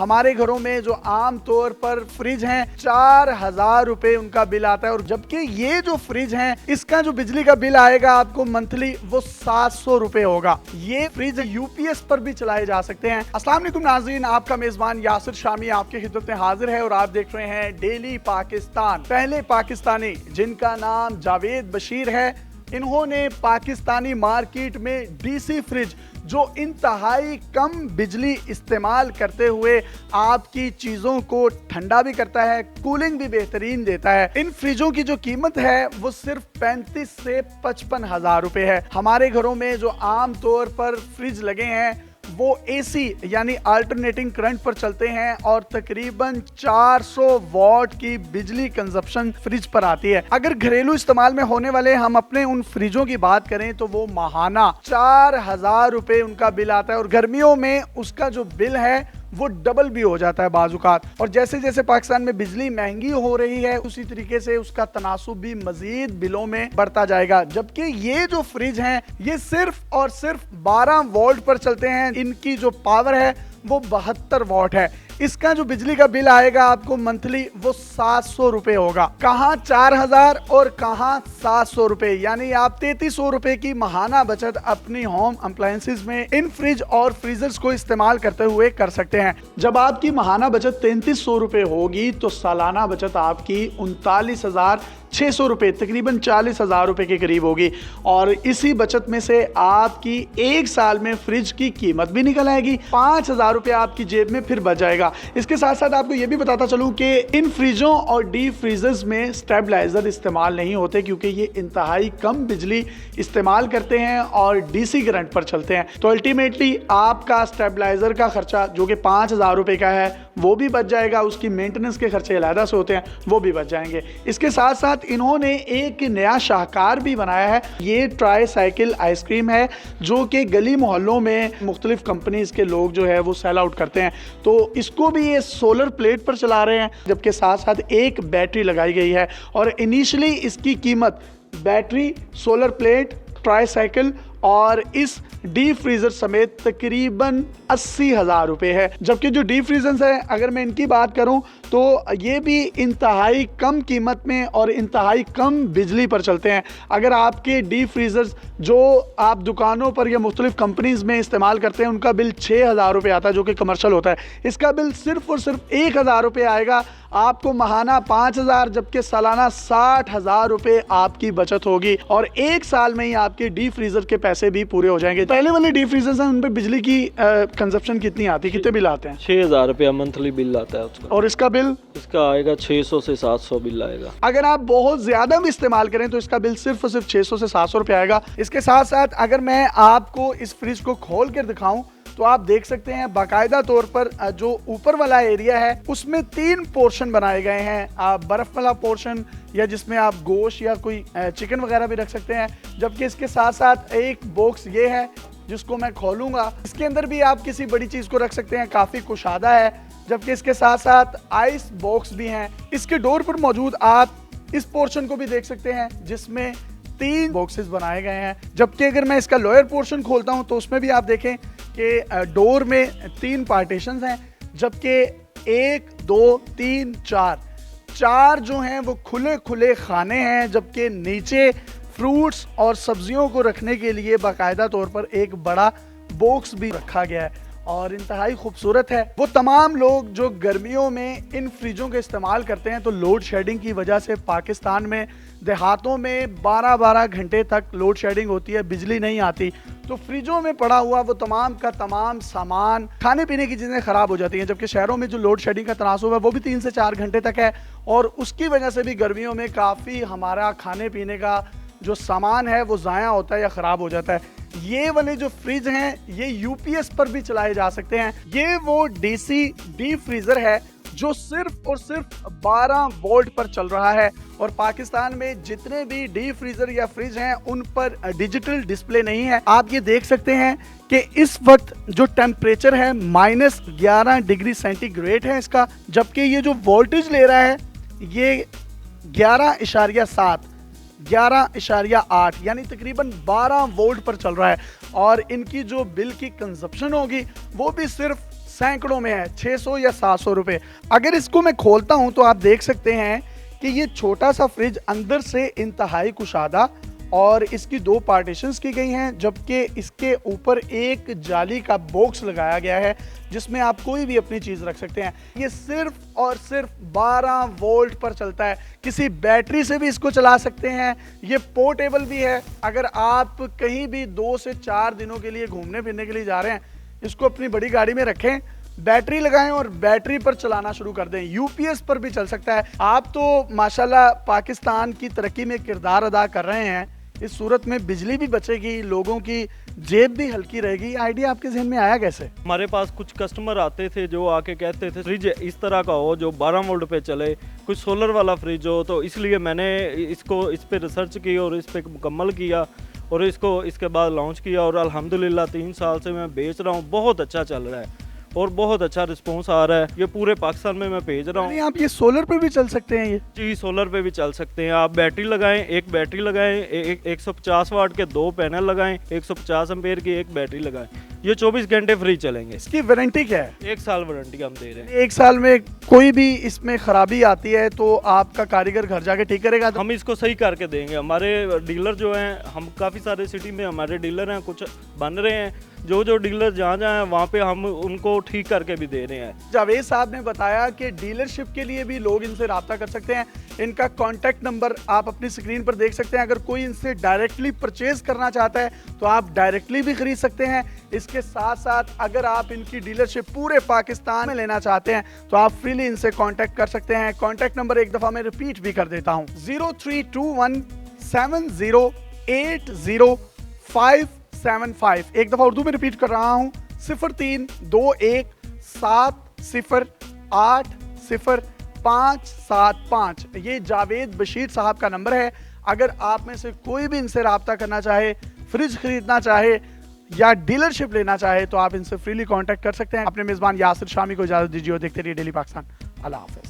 हमारे घरों में जो आम तौर पर फ्रिज हैं 4000 रुपए उनका बिल आता है, और जबकि ये जो फ्रिज हैं इसका जो बिजली का बिल आएगा आपको मंथली वो 700 रुपए होगा। ये फ्रिज यूपीएस पर भी चलाए जा सकते हैं। अस्सलाम वालेकुम नाज़रीन, आपका मेजबान यासिर शामी आपके खिदमत में हाजिर है और आप देख रहे हैं डेली पाकिस्तान। पहले पाकिस्तानी जिनका नाम जावेद बशीर है, इन्होंने पाकिस्तानी मार्केट में डीसी फ्रिज जो इंतहाई कम बिजली इस्तेमाल करते हुए आपकी चीज़ों को ठंडा भी करता है, कूलिंग भी बेहतरीन देता है, इन फ्रिजों की जो कीमत है वो सिर्फ 35 से 55 हजार रुपए है। हमारे घरों में जो आम तौर पर फ्रिज लगे हैं वो एसी यानी अल्टरनेटिंग करंट पर चलते हैं और तकरीबन 400 वॉट की बिजली कंजप्शन फ्रिज पर आती है। अगर घरेलू इस्तेमाल में होने वाले हम अपने उन फ्रिजों की बात करें तो वो माहाना 4000 रुपए उनका बिल आता है, और गर्मियों में उसका जो बिल है वो डबल भी हो जाता है बाजुकात। और जैसे जैसे पाकिस्तान में बिजली महंगी हो रही है उसी तरीके से उसका तनासुब भी मजीद बिलों में बढ़ता जाएगा। जबकि ये जो फ्रिज हैं ये सिर्फ और सिर्फ 12 वोल्ट पर चलते हैं, इनकी जो पावर है वो 72 वॉट है। इसका जो बिजली का बिल आएगा आपको मंथली वो 700 रुपए होगा। कहाँ 4000 और कहाँ 700 रुपए, यानी आप 3300 रुपए की माहाना बचत अपनी होम अप्लायंसेस में इन फ्रिज और फ्रीजर्स को इस्तेमाल करते हुए कर सकते हैं। जब आपकी माहाना बचत 3300 रुपए होगी तो सालाना बचत आपकी 39,600 रुपए, तकरीबन 40,000 रुपए के करीब होगी। और इसी बचत में से आपकी एक साल में फ्रिज की कीमत भी निकल आएगी, 5000 रुपए आपकी जेब में फिर बच जाएगा। इसके साथ साथ आपको यह भी बताता चलूं कि इन फ्रिजों और डीप फ्रीजर्स में स्टेबलाइजर इस्तेमाल नहीं होते क्योंकि ये इंतहाई कम बिजली इस्तेमाल करते हैं और डीसी करंट पर चलते हैं। तो अल्टीमेटली आपका स्टेबलाइजर का खर्चा जो कि 5000 रुपए का है वो भी बच जाएगा, उसकी मेंटेनेंस के खर्चे अलहदा से होते हैं वो भी बच जाएंगे। इसके साथ साथ इन्होंने एक नया शाहकार भी बनाया है, ये ट्राई साइकिल आइसक्रीम है जो कि गली मोहल्लों में मुख्तलिफ कंपनीज के लोग जो है वो सेल आउट करते हैं। तो इसको भी ये सोलर प्लेट पर चला रहे हैं, जबकि साथ साथ एक बैटरी लगाई गई है। और इनिशियली इसकी कीमत battery, solar plate, try cycle और इस डीप फ्रीजर समेत तकरीबन 80,000 रुपए है। जबकि जो डीप फ्रीजर्स हैं अगर मैं इनकी बात करूं तो ये भी इंतहाई कम कीमत में और इंतहाई कम बिजली पर चलते हैं। अगर आपके डीप फ्रीजर्स जो आप दुकानों पर या मुख्तलिफ कंपनीज में इस्तेमाल करते हैं उनका बिल 6,000 रुपये आता है जो कि कमर्शियल होता है, इसका बिल सिर्फ और सिर्फ 1,000 रुपये आएगा। आपको माहाना 5,000 जबकि सालाना 60,000 रुपये आपकी बचत होगी और एक साल में ही आपके डीप फ्रीजर के पैसे भी पूरे हो जाएंगे। पहले वाले डीप फ्रीजर्स हैं उन पर बिजली की कंजप्शन कितनी आती है, कितने बिल आते हैं? 6,000 रुपया मंथली बिल आता है उसका। और इसका बिल? इसका आएगा 600 से 700 बिल आएगा। अगर आप बहुत ज्यादा भी इस्तेमाल करें तो इसका बिल सिर्फ और सिर्फ 600 से 700 रुपये आएगा। इसके साथ साथ अगर मैं आपको इस फ्रिज को खोल कर दिखाऊं तो आप देख सकते हैं बाकायदा तौर पर जो ऊपर वाला एरिया है उसमें 3 पोर्शन बनाए गए हैं, बर्फ वाला पोर्शन या जिसमें आप गोश्त या कोई चिकन वगैरह भी रख सकते हैं। जबकि इसके साथ साथ एक बॉक्स ये है जिसको मैं खोलूंगा, इसके अंदर भी आप किसी बड़ी चीज को रख सकते हैं, काफी कुशादा है। जबकि इसके साथ साथ आइस बॉक्स भी हैं। इसके डोर पर मौजूद आप इस पोर्शन को भी देख सकते हैं जिसमें 3 बॉक्सेस बनाए गए हैं। जबकि अगर मैं इसका लोअर पोर्शन खोलता हूं तो उसमें भी आप देखें कि डोर में 3 पार्टीशंस हैं, जबकि 1 2 3 4 जो हैं वो खुले खुले खाने हैं। जबकि नीचे फ्रूट्स और सब्जियों को रखने के लिए बाकायदा तौर पर एक बड़ा बॉक्स भी रखा गया है और इंतहाई खूबसूरत है। वो तमाम लोग जो गर्मियों में इन फ्रिजों का इस्तेमाल करते हैं तो लोड शेडिंग की वजह से पाकिस्तान में देहातों में 12-12 घंटे तक लोड शेडिंग होती है, बिजली नहीं आती। तो फ्रिजों में पड़ा हुआ वो तमाम का तमाम सामान, खाने पीने की चीज़ें ख़राब हो जाती हैं। जबकि शहरों में जो लोड शेडिंग का तनासुब है वो भी 3 से 4 घंटे तक है और उसकी वजह से भी गर्मियों में काफ़ी हमारा खाने पीने का जो सामान है वो ज़ाया होता है या ख़राब हो जाता है। ये वाले जो फ्रिज हैं ये यूपीएस पर भी चलाए जा सकते हैं। ये वो डीसी डीप फ्रीजर है जो सिर्फ और सिर्फ 12 वोल्ट पर चल रहा है और पाकिस्तान में जितने भी डीप फ्रीजर या फ्रिज हैं उन पर डिजिटल डिस्प्ले नहीं है। आप ये देख सकते हैं कि इस वक्त जो टेम्परेचर है -11 डिग्री सेंटीग्रेड है इसका, जबकि ये जो वोल्टेज ले रहा है ये 11.7 11.8 यानी तकरीबन 12 वोल्ट पर चल रहा है और इनकी जो बिल की कंजप्शन होगी वो भी सिर्फ सैकड़ों में है, 600 या 700 रुपए। अगर इसको मैं खोलता हूं तो आप देख सकते हैं कि ये छोटा सा फ्रिज अंदर से इंतहाई कुशादा और इसकी 2 पार्टीशंस की गई हैं, जबकि इसके ऊपर एक जाली का बॉक्स लगाया गया है जिसमें आप कोई भी अपनी चीज़ रख सकते हैं। ये सिर्फ और सिर्फ 12 वोल्ट पर चलता है, किसी बैटरी से भी इसको चला सकते हैं। ये पोर्टेबल भी है, अगर आप कहीं भी 2 से 4 दिनों के लिए घूमने फिरने के लिए जा रहे हैं, इसको अपनी बड़ी गाड़ी में रखें, बैटरी लगाएं और बैटरी पर चलाना शुरू कर दें। यूपीएस पर भी चल सकता है। आप तो माशाल्लाह पाकिस्तान की तरक्की में किरदार अदा कर रहे हैं, इस सूरत में बिजली भी बचेगी, लोगों की जेब भी हल्की रहेगी। आइडिया आपके जहन में आया कैसे? हमारे पास कुछ कस्टमर आते थे जो आके कहते थे फ्रिज इस तरह का हो जो 12 वोल्ट पे चले, कुछ सोलर वाला फ्रिज हो, तो इसलिए मैंने इस पे रिसर्च की और इस पे मुकम्मल किया और इसके बाद लॉन्च किया और अल्हम्दुलिल्लाह 3 साल से मैं बेच रहा हूँ। बहुत अच्छा चल रहा है और बहुत अच्छा रिस्पॉन्स आ रहा है। ये पूरे पाकिस्तान में मैं भेज रहा हूँ। आप ये सोलर पे भी चल सकते हैं? ये जी सोलर पे भी चल सकते हैं। आप बैटरी लगाएं, एक बैटरी लगाएं, 150 वाट के 2 पैनल लगाएं, 150 एम्पेयर की एक बैटरी लगाएं, ये 24 घंटे फ्री चलेंगे। इसकी वारंटी क्या है? 1 साल वारंटी हम दे रहे हैं। 1 साल में कोई भी इसमें खराबी आती है तो आपका कारीगर घर जाके ठीक करेगा? हम इसको सही करके देंगे। हमारे डीलर जो हैं, हम काफ़ी सारे सिटी में हमारे डीलर हैं, कुछ बन रहे हैं, जो डीलर जहाँ हैं वहाँ पे हम उनको ठीक करके भी दे रहे हैं। जावेद साहब ने बताया कि डीलरशिप के लिए भी लोग इनसे रब्ता कर सकते हैं। इनका कॉन्टैक्ट नंबर आप अपनी स्क्रीन पर देख सकते हैं। अगर कोई इनसे डायरेक्टली परचेज करना चाहता है तो आप डायरेक्टली भी खरीद सकते हैं। इसके साथ साथ अगर आप इनकी डीलरशिप पूरे पाकिस्तान में लेना चाहते हैं तो आप फ्रीली इनसे कॉन्टैक्ट कर सकते हैं। कॉन्टैक्ट नंबर एक दफ़ा मैं रिपीट भी कर देता हूँ, 0321 708075। एक दफ़ा उर्दू में रिपीट कर रहा हूँ, 0321 708075। ये जावेद बशीर साहब का नंबर है। अगर आप में से कोई भी इनसे रब्ता करना चाहे, फ्रिज खरीदना चाहे या डीलरशिप लेना चाहे तो आप इनसे फ्रीली कांटेक्ट कर सकते हैं। अपने मेज़बान यासिर शामी को इजाज़त दीजिए और देखते रहिए डेली पाकिस्तान। अल्लाह हाफ़िज़।